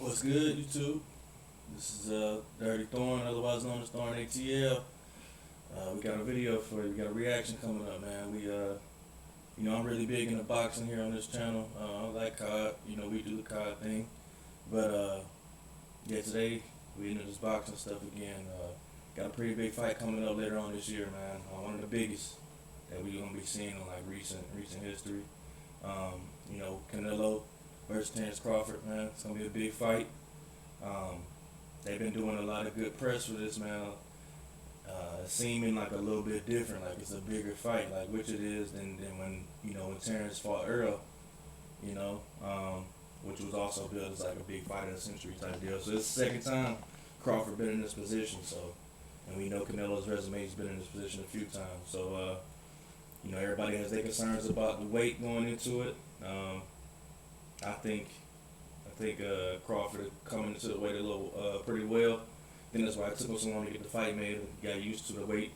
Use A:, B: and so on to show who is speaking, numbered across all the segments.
A: What's good, YouTube? This is Dirty Thorn, otherwise known as Thorn ATL. We got a video for you. We got a reaction coming up, man. I'm really big into boxing here on this channel. I like COD. We do the COD thing. But yeah, today we into this boxing stuff again. Got a pretty big fight coming up later on this year, man. One of the biggest that we're gonna be seeing in like recent history. Canelo versus Terrence Crawford, man. It's gonna be a big fight. They've been doing a lot of good press for this, man. Seeming like a little bit different, like it's a bigger fight, like which it is than when when Terrence fought Earl, which was also billed as like a big fight of the century type deal. So it's the second time Crawford been in this position. So, and we know Canelo's resume, he's been in this position a few times. So everybody has their concerns about the weight going into it. I think Crawford coming into the weight a little pretty well. I think that's why it took him so long to get the fight made and got used to the weight.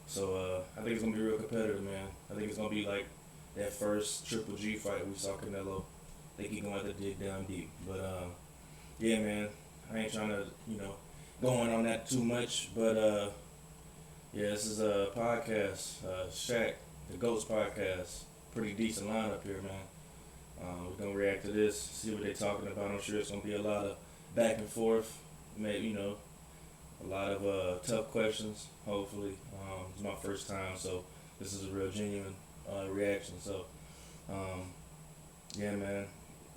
A: So I think it's gonna be real competitive, man. I think it's gonna be like that first Triple G fight we saw Canelo. I think he's gonna have to dig down deep. But yeah, man, I ain't trying to go on that too much. But yeah, this is a podcast, Shaq, the Ghost podcast. Pretty decent lineup here, man. We're gonna react to this, see what they're talking about. I'm sure it's gonna be a lot of back and forth, maybe a lot of tough questions. Hopefully, it's my first time, so this is a real genuine reaction. So, yeah, man.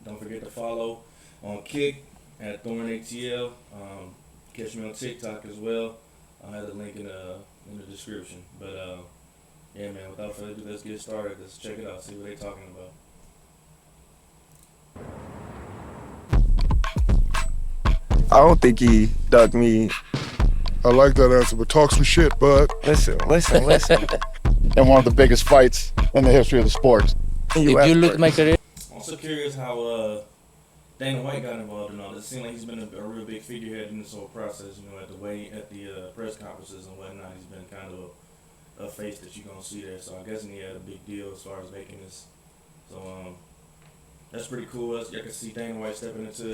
A: Don't forget to follow on Kick at Thorn ATL. Catch me on TikTok as well. I'll have the link in the description. But yeah, man. Without further ado, let's get started. Let's check it out. See what they're talking about.
B: I don't think he dug me.
C: I like that answer, but talk some shit, bud.
B: Listen.
D: And one of the biggest fights in the history of the sport.
B: If you
E: look at my career,
A: I'm also curious how Dana White got involved in all this. It seems like he's been a real big figurehead in this whole process. At the press conferences and whatnot, he's been kind of a face that you're gonna see there. So I'm guessing he had a big deal as far as making this. So that's pretty cool. I can see Dana White stepping into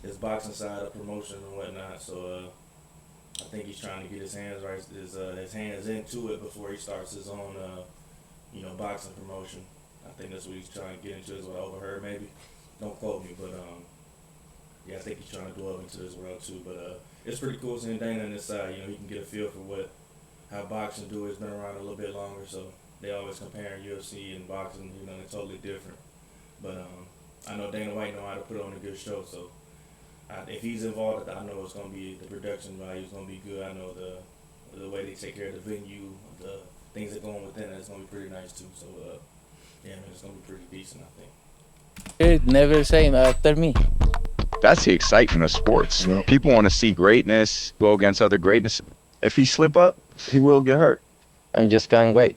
A: his boxing side of promotion and whatnot. So I think he's trying to get his hands into it before he starts his own boxing promotion. I think that's what he's trying to get into, is what I overheard. Maybe don't quote me, but yeah, I think he's trying to delve into this world too. But it's pretty cool seeing Dana on this side. He can get a feel for how boxing do. It's been around a little bit longer, so they always comparing UFC and boxing. They're totally different. But I know Dana White know how to put on a good show. So if he's involved, I know it's gonna be, the production value is gonna be good. I know the way they take care of the venue, the things that go on within it, it's gonna be pretty nice too. So yeah, man, it's gonna be pretty decent, I think.
E: never same after me.
B: That's the excitement of sports.
C: Yeah.
B: People want to see greatness go against other greatness. If he slip up, he will get hurt.
E: I just can't wait.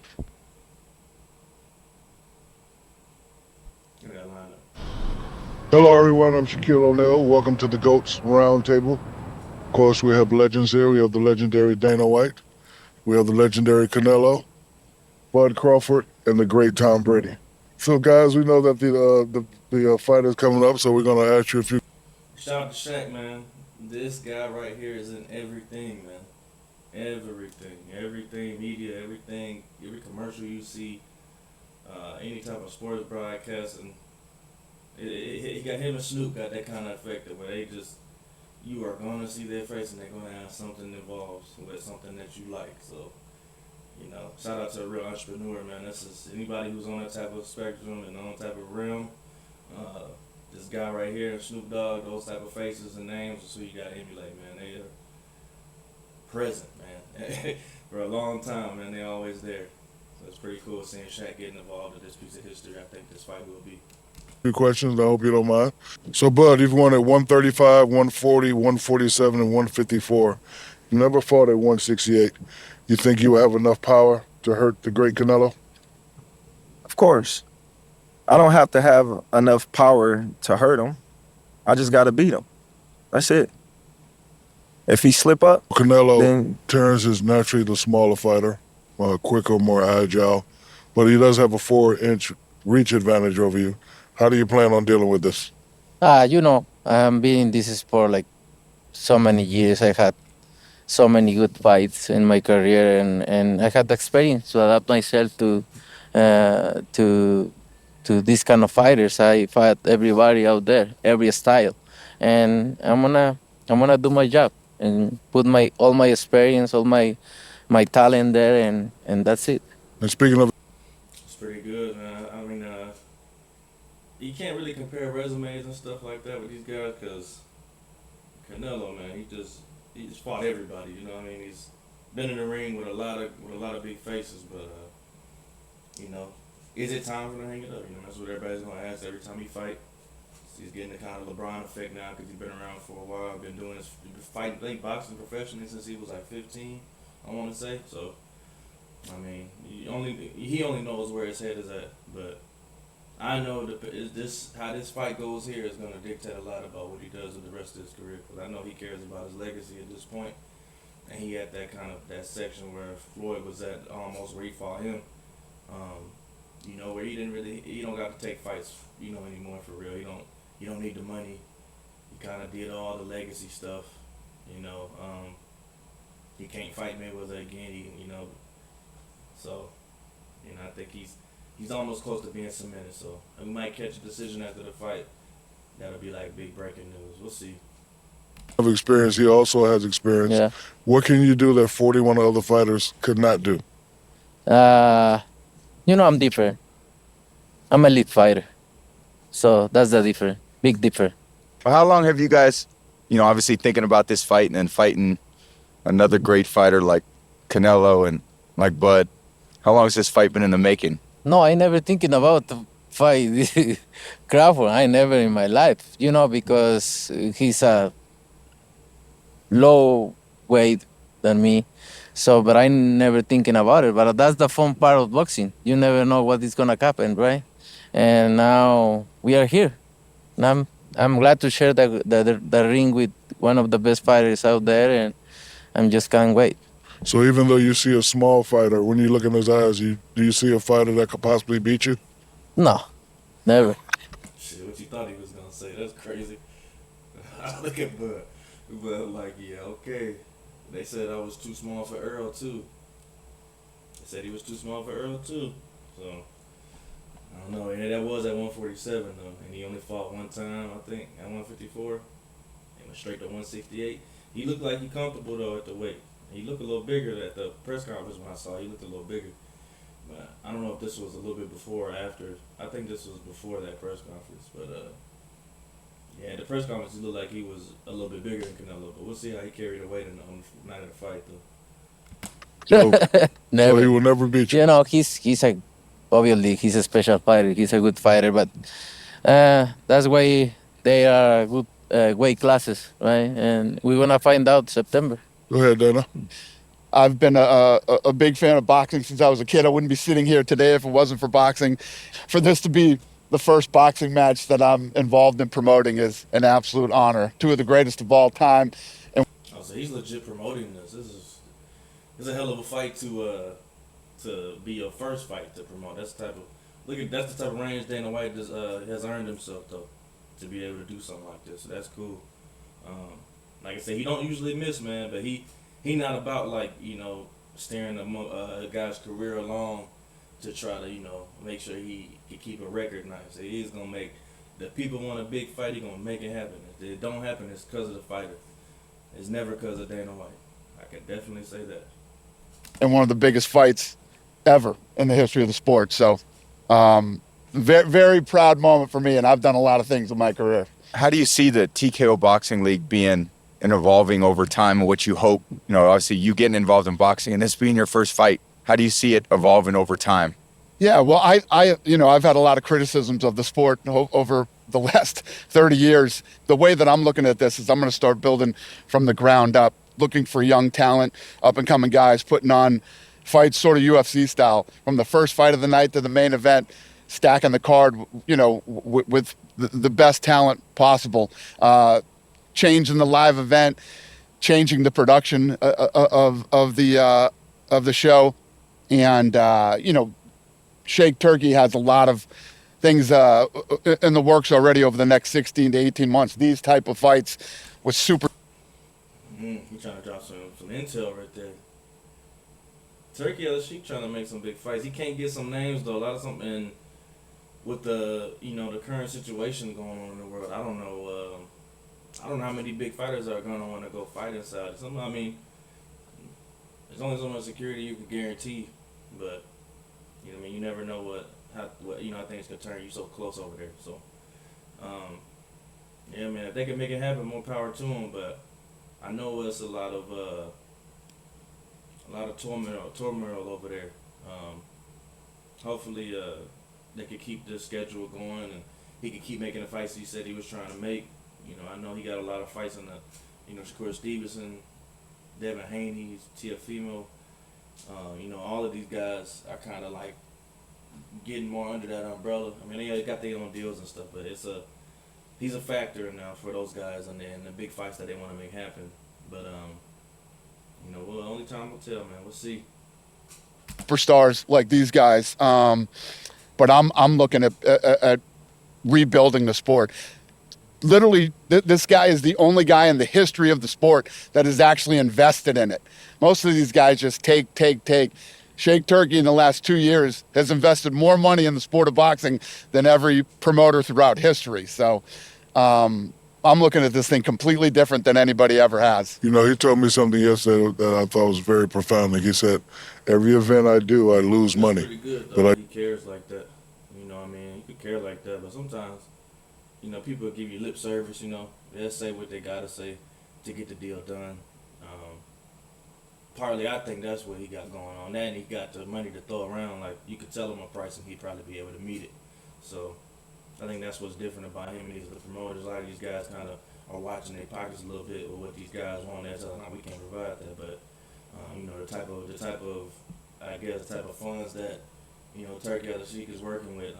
A: Give me that lineup.
C: Hello, everyone. I'm Shaquille O'Neal. Welcome to the GOATS Roundtable. Of course, we have legends here. We have the legendary Dana White. We have the legendary Canelo, Bud Crawford, and the great Tom Brady. So, guys, we know that the fight is coming up, so we're going to ask you a few.
A: Shout out to Shaq, man. This guy right here is in everything, man. Everything, media, everything, every commercial you see, any type of sports broadcasting. He got him and Snoop got that kind of effect where you are going to see their face and they're going to have something involved with something that you like. So, shout out to a real entrepreneur, man. This is anybody who's on that type of spectrum and on that type of realm. This guy right here, Snoop Dogg, those type of faces and names is who you got to emulate, man. They are present, man. For a long time, man. They're always there. So it's pretty cool seeing Shaq getting involved in this piece of history. I think this fight will be.
C: Few questions. I hope you don't mind. So, Bud, you've won at 135, 140, 147, and 154. You never fought at 168. You think you have enough power to hurt the great Canelo?
B: Of course. I don't have to have enough power to hurt him. I just got to beat him. That's it. If he slip up,
C: Canelo,
B: then
C: Terrence is naturally the smaller fighter, quicker, more agile, but he does have a 4-inch reach advantage over you. How do you plan on dealing with this?
E: You know, I've been in this sport like so many years. I had so many good fights in my career, and I had the experience to adapt myself to this kind of fighters. I fight everybody out there, every style, and I'm gonna do my job and put my all my experience, all my talent there, and that's it.
C: And speaking of,
A: It's pretty good, man. I mean, you can't really compare resumes and stuff like that with these guys because Canelo, man, he just fought everybody. You know what I mean? He's been in the ring with a lot of big faces, but you know, is it time for him to hang it up? You know, that's what everybody's gonna ask every time he fight. He's getting the kind of LeBron effect now because he's been around for a while. Been doing this, fighting, I think, boxing professionally since he was like 15. I want to say so. I mean, he only knows where his head is at, but I know how this fight goes here is going to dictate a lot about what he does with the rest of his career. Because I know he cares about his legacy at this point, and he at that section where Floyd was at, almost where he fought him. You know, where he don't got to take fights, you know, anymore for real. You don't need the money. He kind of did all the legacy stuff, you know. He can't fight Mayweather again, you know. So, you know, I think he's almost close to being cemented. So we might catch a decision after the fight. That'll be like big breaking news. We'll see.
C: of experience, he also has experience.
E: Yeah.
C: What can you do that 41 other fighters could not do?
E: You know, I'm different. I'm a elite fighter, so that's the difference. Big difference.
B: How long have you guys, obviously thinking about this fight and then fighting another great fighter like Canelo and like Bud? How long has this fight been in the making?
E: No, I never thinking about the fight Crawford. I never in my life, you know, because he's a low weight than me. So, but I never thinking about it. But that's the fun part of boxing. You never know what is gonna happen, right? And now we are here. And I'm glad to share the ring with one of the best fighters out there, and I'm just can't wait.
C: So even though you see a small fighter, when you look in his eyes, do you see a fighter that could possibly beat you?
E: No, never.
A: Shit, what you thought he was gonna say? That's crazy. I look at Bud like, yeah, okay. They said I was too small for Earl too. They said he was too small for Earl too. So I don't know. And that was at 147 though, and he only fought one time, I think, at 154. He went straight to 168. He looked like he comfortable though at the weight. He looked a little bigger at the press conference when I saw. He looked a little bigger. But I don't know if this was a little bit before or after. I think this was before that press conference. But yeah, at the press conference he looked like he was a little bit bigger than Canelo. But we'll see how he carried the weight on the night of the fight though.
C: So
E: Never.
C: he will never beat you.
E: You know, he's a obviously he's a special fighter. He's a good fighter, but that's why they are good weight classes, right? And we're gonna find out September.
C: Go ahead, Dana.
D: I've been a big fan of boxing since I was a kid. I wouldn't be sitting here today if it wasn't for boxing. For this to be the first boxing match that I'm involved in promoting is an absolute honor. Two of the greatest of all time.
A: Oh, so he's legit promoting this. This is a hell of a fight to be your first fight to promote. That's the type of range Dana White has earned himself though, to be able to do something like this. So that's cool. Like I said, he don't usually miss, man, but he not about like, steering a guy's career along to try to, make sure he can keep a record nice. So he's gonna make the people want a big fight. He gonna make it happen. If it don't happen, it's because of the fighter. It's never because of Dana White. I can definitely say that.
D: And one of the biggest fights ever in the history of the sport. So very, very proud moment for me, and I've done a lot of things in my career.
B: How do you see the TKO Boxing League being and evolving over time, and what you hope, obviously you getting involved in boxing and this being your first fight, how do you see it evolving over time?
D: Yeah, well, I've had a lot of criticisms of the sport over the last 30 years. The way that I'm looking at this is I'm going to start building from the ground up, looking for young talent, up and coming guys, putting on fights sort of UFC style, from the first fight of the night to the main event, stacking the card, with the best talent possible, changing the live event, changing the production of the show, and Shake Turkey has a lot of things in the works already over the next 16 to 18 months. These type of fights with super.
A: He's trying to drop some intel right there. Turkey Sheik trying to make some big fights. He can't get some names though. A lot of something. And with the the current situation going on in the world, I don't know. I don't know how many big fighters are gonna want to go fight inside. I mean, there's only so much security you can guarantee, but I mean, you never know what how things could turn. You so close over there, so yeah, man. If they can make it happen, more power to them. But I know it's a lot of turmoil over there. Hopefully, they could keep the schedule going and he could keep making the fights he said he was trying to make. I know he got a lot of fights in the, Shakur Stevenson, Devin Haney, Tiafimo. All of these guys are kind of like getting more under that umbrella. I mean, they got their own deals and stuff, but he's a factor now for those guys and the big fights that they want to make happen. But well, only time will tell, man. We'll see.
D: Superstars like these guys, but I'm looking at rebuilding the sport. Literally, this guy is the only guy in the history of the sport that is actually invested in it. Most of these guys just take. Shake Turkey in the last 2 years has invested more money in the sport of boxing than every promoter throughout history. So I'm looking at this thing completely different than anybody ever has.
C: He told me something yesterday that I thought was very profound. He said, every event I do, I lose
A: That's
C: money.
A: pretty good, though. He cares like that. He could care like that, but sometimes, people give you lip service, they'll say what they gotta say to get the deal done. Partly, I think that's what he got going on. And he got the money to throw around. Like, you could tell him a price and he'd probably be able to meet it. So, I think that's what's different about him and these the promoters. A lot of these guys kind of are watching their pockets a little bit with what these guys want. They're telling them, we can't provide that. But, the type of funds that, Turkey Sheik is working with,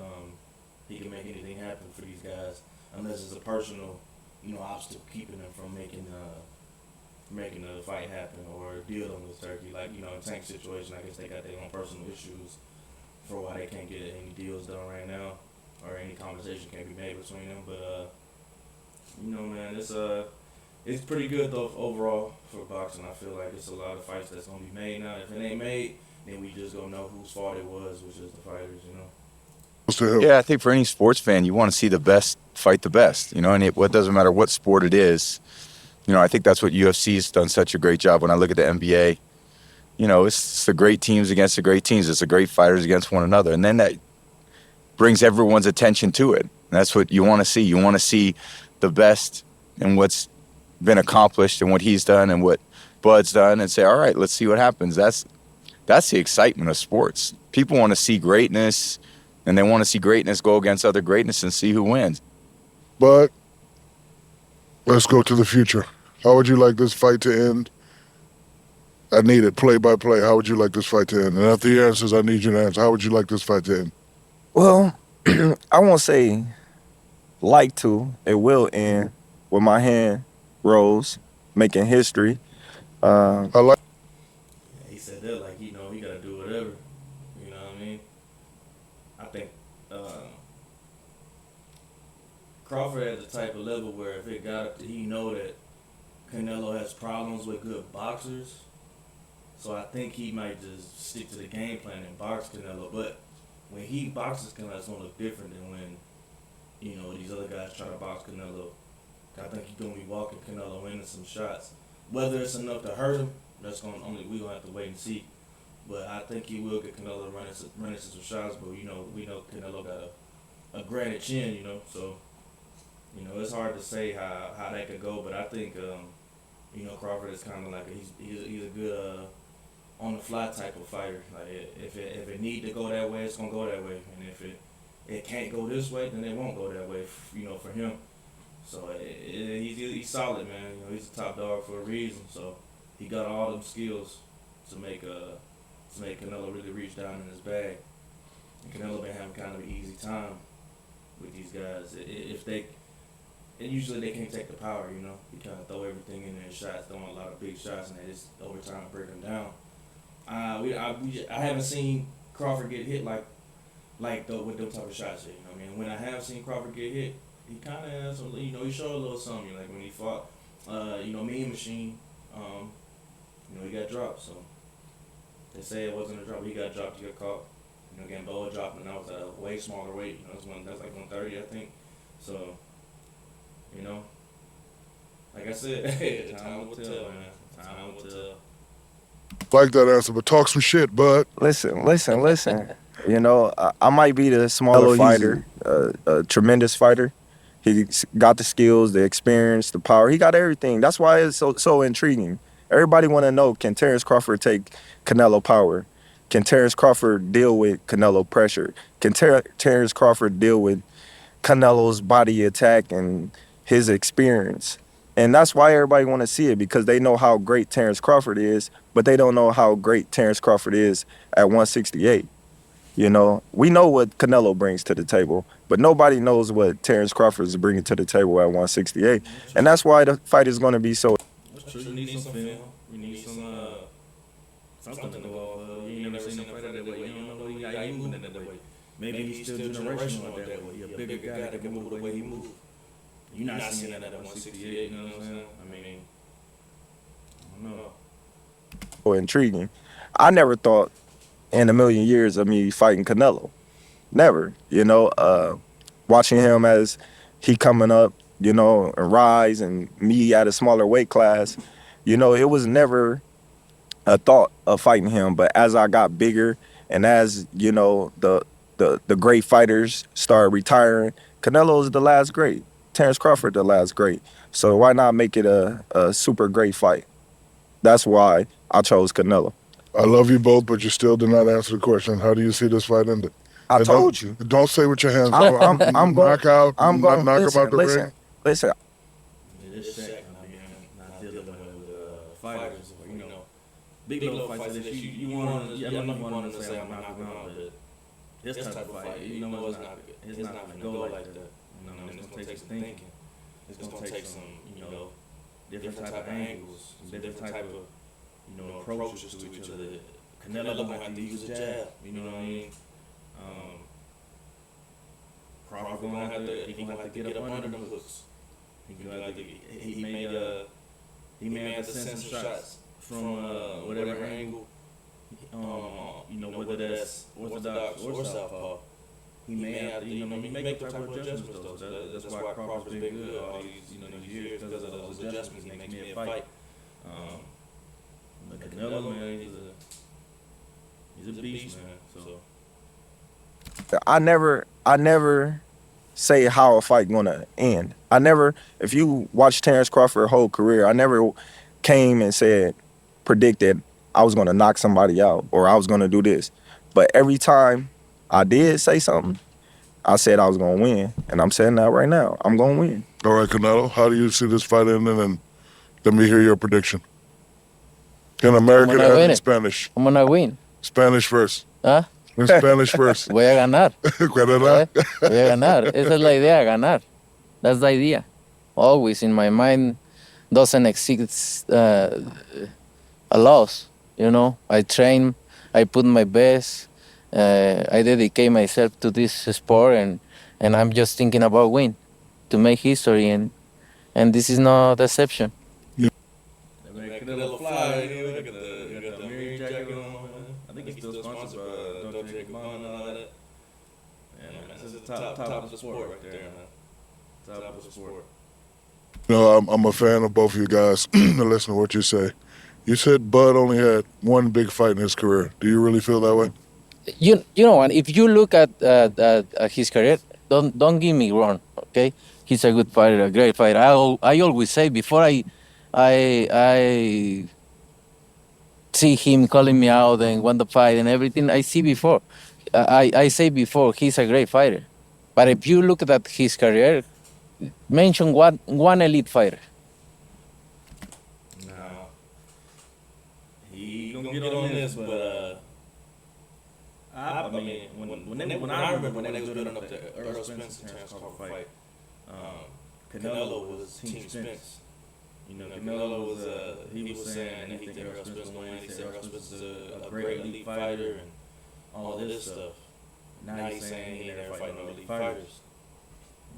A: he can make anything happen for these guys. Unless it's a personal, obstacle keeping them from making the fight happen or dealing with Turkey. Like, in Tank's situation, I guess they got their own personal issues for why they can't get any deals done right now or any conversation can be made between them. But, man, it's pretty good, though, overall for boxing. I feel like it's a lot of fights that's going to be made now. If it ain't made, then we just going to know whose fault it was, which is the fighters,
B: Yeah, I think for any sports fan, you want to see the best fight the best, and it doesn't matter what sport it is. I think that's what UFC's done such a great job. When I look at the NBA, it's the great teams against the great teams. It's the great fighters against one another. And then that brings everyone's attention to it. And that's what you want to see. You want to see the best in what's been accomplished and what he's done and what Bud's done and say, all right, let's see what happens. That's the excitement of sports. People want to see greatness, and they want to see greatness go against other greatness and see who wins.
C: But let's go to the future. How would you like this fight to end? I need it play by play. How would you like this fight to end? And after he answers, I need you to answer. How would you like this fight to end?
B: Well, I won't say like to. It will end with my hand rose, making history.
C: I like.
A: Yeah, he said that like, he got to do whatever. You know what I mean? I think Crawford has the type of level where if it got up to, he know that Canelo has problems with good boxers. So I think he might just stick to the game plan and box Canelo. But when he boxes Canelo, it's going to look different than when, these other guys try to box Canelo. I think he's going to be walking Canelo into some shots. Whether it's enough to hurt him, we're going to have to wait and see. But I think he will get Canelo running some shots. But, we know Canelo got a granite chin, so... it's hard to say how that could go, but I think Crawford is kind of like he's a good on the fly type of fighter. Like if it need to go that way, it's gonna go that way, and if it can't go this way, then it won't go that way. For him, so he's solid, man. He's a top dog for a reason. So he got all them skills to make Canelo really reach down in his bag. And Canelo been having kind of an easy time with these guys. And usually they can't take the power, You kind of throw everything in there, shots, throwing a lot of big shots, and they just over time break them down. I haven't seen Crawford get hit like like with those type of shots. You know what I mean? When I have seen Crawford get hit, he kind of has some. You know, he showed a little something. Like when he fought, Mean Machine. He got dropped. So they say it wasn't a drop. He got dropped. He got caught. Gamboa dropped, and that was at a way smaller weight. That's like 130, I think. So, like I said, time will tell, man. Time will tell.
C: Like that answer, but talk some shit, bud.
F: Listen. I might be the smaller fighter, a tremendous fighter. He's got the skills, the experience, the power. He got everything. That's why it's so intriguing. Everybody want to know, can Terrence Crawford take Canelo power? Can Terrence Crawford deal with Canelo pressure? Can Terrence Crawford deal with Canelo's body attack and his experience? And that's why everybody want to see it, because they know how great Terrence Crawford is, but they don't know how great Terrence Crawford is at 168. We know what Canelo brings to the table, but nobody knows what Terrence Crawford is bringing to the table at 168. And that's why the fight is going to be so.
A: That's true. You need some film. You need something to go off. You ain't never seen him fight that way. You don't know how he moving that way. Maybe he's still generational that way. He's a bigger guy that can move the way he moves. You're not seeing that at 168. You know what I'm saying? I don't know.
F: Intriguing. I never thought in a million years of me fighting Canelo. Never. Watching him as he coming up, and rise, and me at a smaller weight class, it was never a thought of fighting him. But as I got bigger, and as the great fighters started retiring, Canelo is the last great. Terrence Crawford the last great. So why not make it a super great fight? That's why I chose Canelo.
C: I love you both, but you still did not answer the question. How do you see this fight ended?
F: I told you.
C: Don't say with your hands.
F: I'm going.
C: Knock out.
F: I'm going.
C: Knock him out the ring.
F: Listen.
A: This Shaq not dealing with fighters, big little fights that you want to say I'm knocking him out, but this type of fight, it's not going to go like that. It's going to take some thinking. It's going to take some, different type of angles, different type of, approaches to each other. Canelo going to have to use a jab, you know what I mean? Crawford going to have to get up under them hooks. He may have to send some shots from whatever angle, whether that's orthodox or southpaw. He may have to, make the type of adjustments though. That's why Crawford's been good all these years, because of those adjustments he makes mid-fight. But Canelo, man, he's a beast, man. So
F: I never say how a fight gonna end. If you watch Terrence Crawford's whole career, I never came and predicted I was gonna knock somebody out or I was gonna do this. But every time I did say something, I said I was gonna win, and I'm saying that right now. I'm gonna win.
C: All right, Canelo, how do you see this fight ending? And let me hear your prediction. In American and in Spanish.
E: I'm gonna win.
C: Spanish first.
E: ¿Ah?
C: In Spanish first.
E: Voy a ganar.
C: ¿Verdad?
E: Voy a ganar. Esa es la idea, ganar. That's the idea. Always in my mind doesn't exist a loss. I train, I put my best, I dedicate myself to this sport, and I'm just thinking about win, to make history, and this is no deception.
A: Canelo fly, you got the Mary jacket on, man. I think he's still sponsored by Dolce & Gabbana and all that. Yeah, man, this is the top of the sport right there, man. Top of the sport.
C: I'm a fan of both of you guys. Listen to what you say. You said Bud only had one big fight in his career. Do you really feel that way?
E: You know, and if you look at his career, don't get me wrong, okay? He's a good fighter, a great fighter. I always say before I see him calling me out and won the fight and everything, I say before he's a great fighter. But if you look at his career, mention one elite fighter.
A: No, he gonna get on this, but I mean, when I remember when they was building up the Earl Spence Terrence Crawford fight, Canelo was Team Spence. Canelo was he was saying that he think Earl Spence win. He said Earl Spence is a great elite fighter and all this stuff. Now he's saying he ain't never fight no elite fighters.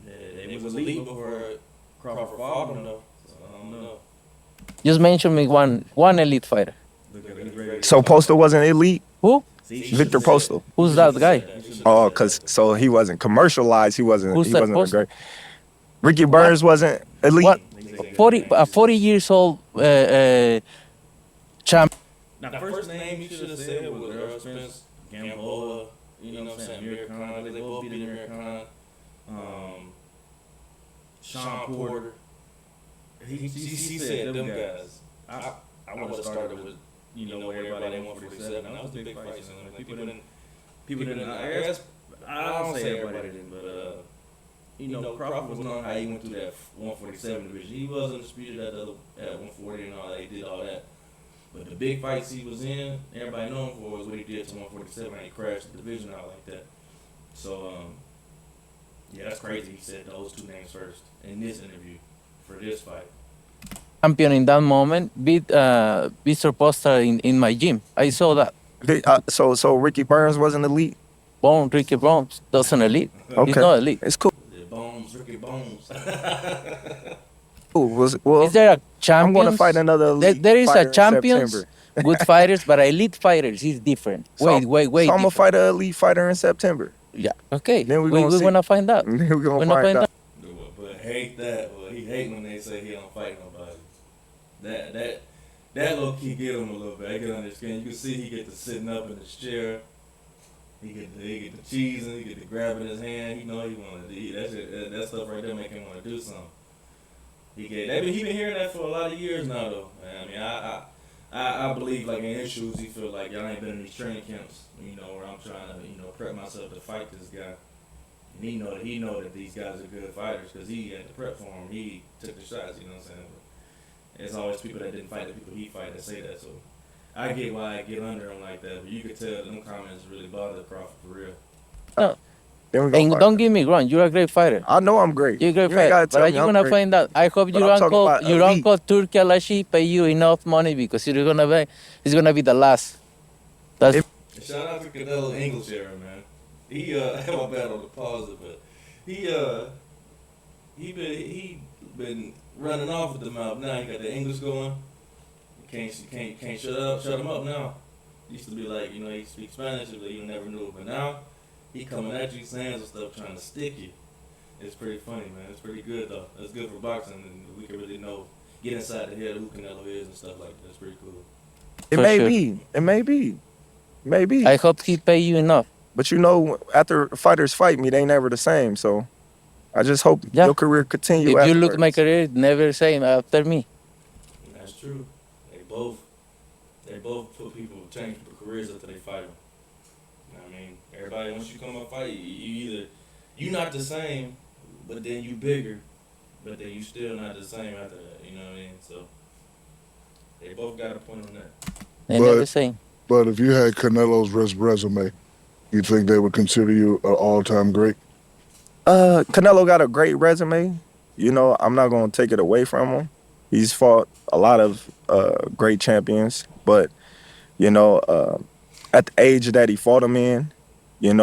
A: They was elite before Crawford fought him though. So I don't know.
E: Just mention me one elite fighter.
F: So Postal wasn't elite?
E: Who?
F: Victor Postal.
E: Who's that guy?
F: Oh, cause so he wasn't commercialized. He wasn't.
E: Who's
F: he
E: that
F: wasn't a
E: Postal?
F: great. Ricky Burns wasn't elite.
E: What? 40 years old champ.
A: Now, first name you should have said was Earl Spence, Gamboa, you know what I'm saying, Amir Khan. They both beat Amir Khan. Sean Porter. He said them guys. I would have started with, everybody at 147. And that was the big fight. People didn't, I guess, I don't say everybody didn't, but, Crawford was known how he went through that 147 division. He was undisputed at 140 and all that. He did all that. But the big fights he was in, everybody known for was what he did to 147 and he crashed the division out like that. So, yeah, that's crazy. He said those two names first in this interview for this fight.
E: Champion in that moment beat Mr. Poster in my gym. I saw that.
F: So Ricky Burns wasn't elite.
E: Ricky Bones doesn't elite.
F: Okay.
E: He's not elite.
F: It's cool.
A: Ricky Bones.
F: Well,
E: Is there a champion?
F: I'm going to fight another elite
E: There is
F: fighter
E: a champions,
F: in
E: good fighters, but elite fighters is different.
F: So
E: Wait.
F: I'm going to
E: different.
F: fight an elite fighter in September.
E: Yeah. Okay.
F: Then we're
E: We're gonna find out.
F: Then we're going
E: We're
F: to
E: gonna
F: find out.
A: But hate that. Well, he hate when they say he don't fight nobody. That low key get him a little bit. I get under his skin. You can see he get to sitting up in his chair. He get the cheesing. He get to grabbing his hand. He know he wanted to eat. That stuff right there make him want to do something. He been hearing that for a lot of years now though. I mean, I believe like in his shoes, he feel like y'all ain't been in these training camps. Where I'm trying to prep myself to fight this guy. And he know that these guys are good fighters because he had to prep for him. He took the shots. You know what I'm saying? But it's always people that didn't fight the people he fight that say that. So I get why I get under him like that. But you could tell them comments really bothered Crawford for real.
E: No.
F: Then we gonna
E: And
F: fight.
E: don't get me wrong, you're a great fighter.
F: I know I'm great.
E: You're a great
F: You ain't
E: fighter.
F: gotta
E: But
F: tell
E: are
F: me
E: you
F: I'm
E: gonna
F: great.
E: find out? I hope
F: But I'm talking about
E: your
F: elite.
E: uncle Turki Alashi pay you enough money because it's gonna be the last. That's
A: Shout out to Canelo English era, man. He I have my bad on the pause, but he been running off with the mouth. Now he got the English going. Can't shut him up now. Used to be like, he speaks Spanish, but you never knew. But now he coming at you, saying some stuff, trying to stick you. It's pretty funny, man. It's pretty good though. It's good for boxing, and we can really get inside the head of who Canelo is and stuff like that. It's pretty cool.
F: It
E: For
F: may
E: sure.
F: be. It may be. Maybe.
E: I hope he pay you enough.
F: But after fighters fight me, they never the same. So I just hope
E: Yeah.
F: your career continue.
E: If you look at my
F: afterwards.
E: career, never same after me.
A: And that's true. They both put people, change people's careers after they fight them. I mean, everybody, once you come up fight, you not the same, but then you bigger, but then you still not the same after that. You know what I mean? So they both got a point on that.
E: They
C: But-
E: never same.
C: But if you had Canelo's resume, you think they would consider you an all-time great?
F: Canelo got a great resume. I'm not going to take it away from him. He's fought a lot of great champions, but at the age that he fought him in, they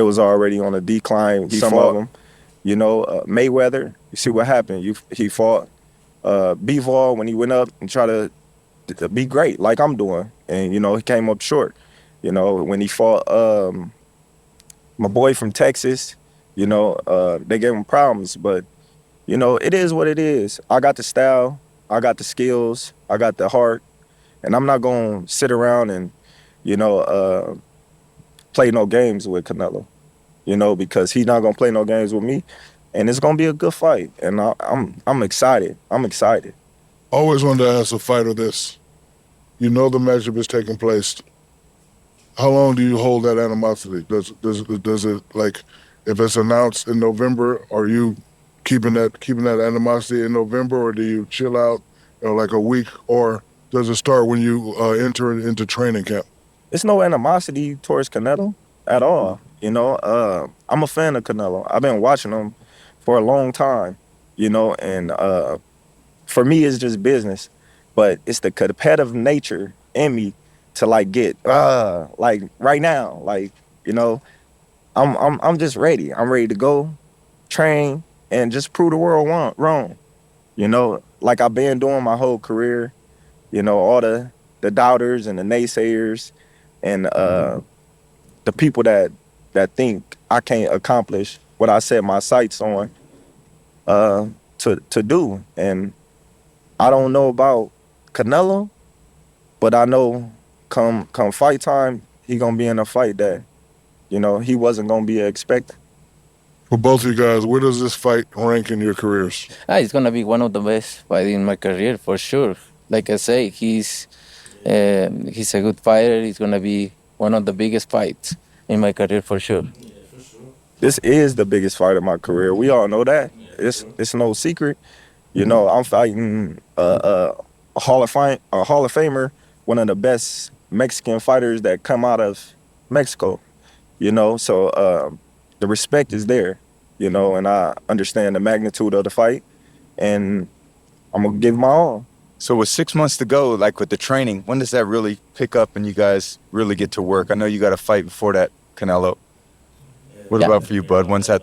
F: was already on a decline. Some of them, Mayweather. You see what happened? He fought Bivol when he went up and tried to be great like I'm doing, and he came up short. When he fought my boy from Texas, they gave him problems, but it is what it is. I got the style, I got the skills, I got the heart, and I'm not gonna sit around and play no games with Canelo, because he's not gonna play no games with me, and it's gonna be a good fight, and I'm excited. I'm excited.
C: Always wanted to ask a fighter this. The matchup is taking place. How long do you hold that animosity? Does it, like, if it's announced in November, are you keeping that animosity in November, or do you chill out like a week, or does it start when you enter into training camp?
F: It's no animosity towards Canelo at all. I'm a fan of Canelo. I've been watching him for a long time, and for me, it's just business. But it's the competitive nature in me to like get like right now, like, you know, I'm just ready. I'm ready to go train and just prove the world wrong. You know, like I've been doing my whole career. You know, all the doubters and the naysayers and the people that think I can't accomplish what I set my sights on to do. And I don't know about Canelo, but I know come fight time, he gonna be in a fight that, you know, he wasn't gonna be expecting.
C: For both of you guys, where does this fight rank in your careers?
E: It's gonna be one of the best fights in my career for sure. Like I say, he's a good fighter. He's gonna be one of the biggest fights in my career for sure.
A: Yeah, for sure.
F: This is the biggest fight of my career. We all know that.
A: Yeah, for
F: It's
A: sure.
F: it's no secret. You know, I'm fighting a Hall of Famer, one of the best Mexican fighters that come out of Mexico. You know, so the respect is there. You know, and I understand the magnitude of the fight, and I'm gonna give my all.
B: So with 6 months to go, like with the training, when does that really pick up and you guys really get to work? I know you got a fight before that, Canelo. What about for you, Bud? When's that?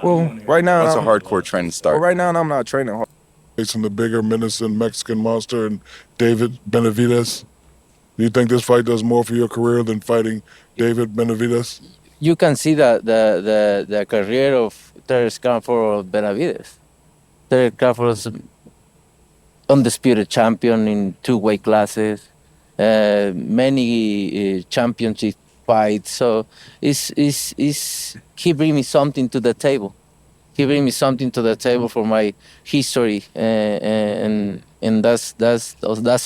F: Well, right now,
B: When's the
F: I'm,
B: hardcore training
F: well,
B: start?
F: right now I'm not training hard.
C: Facing the bigger menacing Mexican monster and David Benavidez. Do you think this fight does more for your career than fighting David Benavidez?
E: You can see the career of Terrence Crawford or Benavides. Terrence Crawford is undisputed champion in two weight classes, many championship fights. So he bring me something to the table. He bring me something to the table for my history, and that's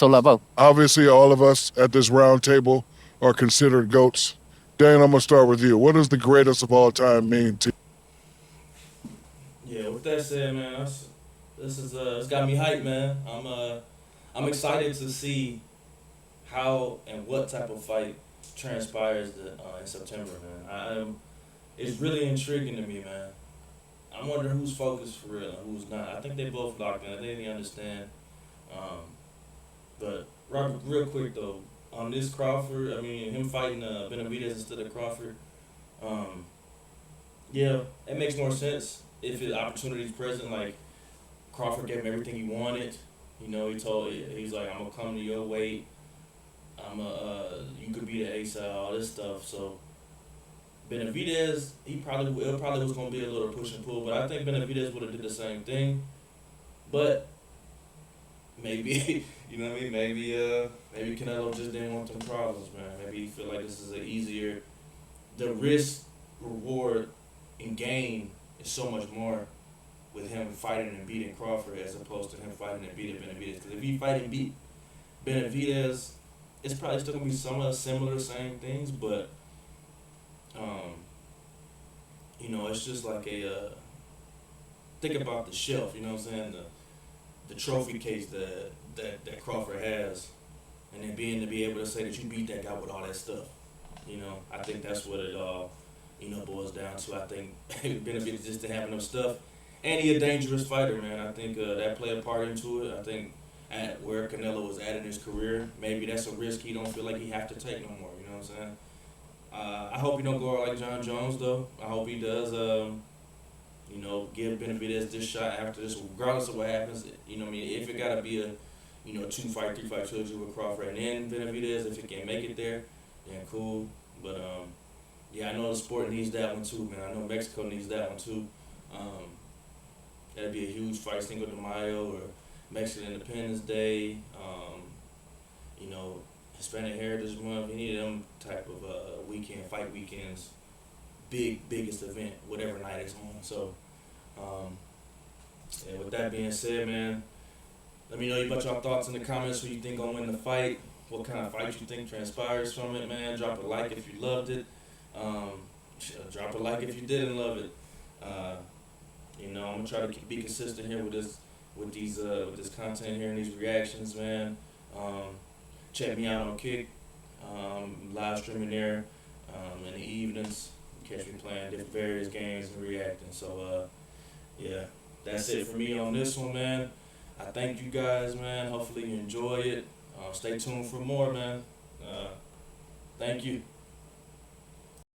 E: all about.
C: Obviously, all of us at this round table are considered GOATs. Dan, I'm going to start with you. What does the greatest of all time mean to you?
A: Yeah, with that said, man, it's got me hyped, man. I'm excited to see how and what type of fight transpires in September, man. It's really intriguing to me, man. I'm wondering who's focused for real and who's not. I think they both locked in. I think they understand. But Robert, real quick though, on this Crawford, I mean him fighting Benavidez instead of Crawford. Yeah, it makes more sense if the opportunity's present. Like Crawford gave him everything he wanted. You know, he's like, I'm gonna come to your weight. You could be the ace out, all this stuff. So Benavidez, it probably was gonna be a little push and pull, but I think Benavidez would have did the same thing. But maybe you know what I mean. Maybe Canelo just didn't want them problems, man. Maybe he feel like this is the risk reward and gain is so much more with him fighting and beating Crawford as opposed to him fighting and beating Benavidez. Because if he fight and beat Benavidez, it's probably still gonna be some of the similar same things, but you know, it's just like think about the shelf. You know what I'm saying? The trophy case that Crawford has, and then to be able to say that you beat that guy with all that stuff. You know, I think that's what it all, you know, boils down to. I think Benavidez just to have enough stuff, and he a dangerous fighter, man. I think that played a part into it. I think at where Canelo was at in his career, maybe that's a risk he don't feel like he have to take no more. You know what I'm saying? I hope he don't go out like John Jones though. I hope he does. You know, give Benavidez this shot after this, regardless of what happens. You know what I mean? If it gotta be a, you know, 2-fight, 3-fight trilogy with Crawford and then Benavidez, if it can make it there, then cool. But yeah, I know the sport needs that one too, man. I know Mexico needs that one too. That'd be a huge fight, Cinco de Mayo or Mexican Independence Day. You know, Hispanic Heritage Month. You need them type of fight weekends. Biggest event, whatever night it's on. So, and with that being said, man, let me know about your thoughts in the comments. Who you think gonna win the fight? What kind of fight you think transpires from it, man? Drop a like if you loved it. Drop a like if you didn't love it. You know, I'm gonna try to be consistent here with this content here and these reactions, man. Check me out on Kick, live streaming there in the evenings. Catch me playing different various games and reacting. So yeah, that's it for me on this one, man. I thank you guys, man. Hopefully you enjoy it. Stay tuned for more, man. Thank you.